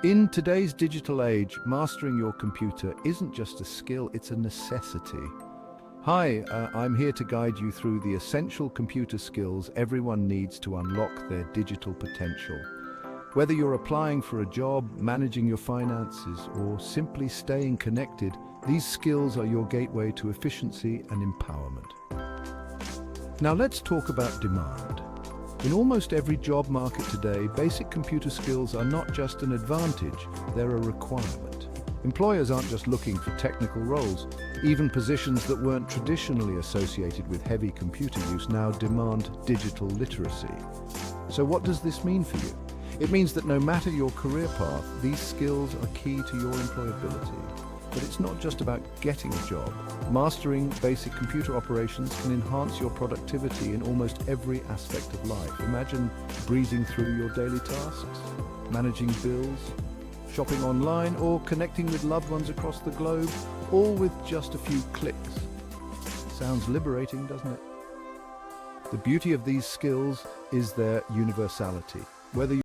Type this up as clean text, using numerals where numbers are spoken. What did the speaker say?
In today's digital age, mastering your computer isn't just a skill, it's a necessity. Hi, I'm here to guide you through the essential computer skills everyone needs to unlock their digital potential. Whether you're applying for a job, managing your finances, or simply staying connected, these skills are your gateway to efficiency and empowerment. Now let's talk about demand. In almost every job market today, basic computer skills are not just an advantage, they're a requirement. Employers aren't just looking for technical roles. Even positions that weren't traditionally associated with heavy computer use now demand digital literacy. So what does this mean for you? It means that no matter your career path, these skills are key to your employability. But it's not just about getting a job. Mastering basic computer operations can enhance your productivity in almost every aspect of life. Imagine breezing through your daily tasks, managing bills, shopping online, or connecting with loved ones across the globe, all with just a few clicks. Sounds liberating, doesn't it? The beauty of these skills is their universality. Whether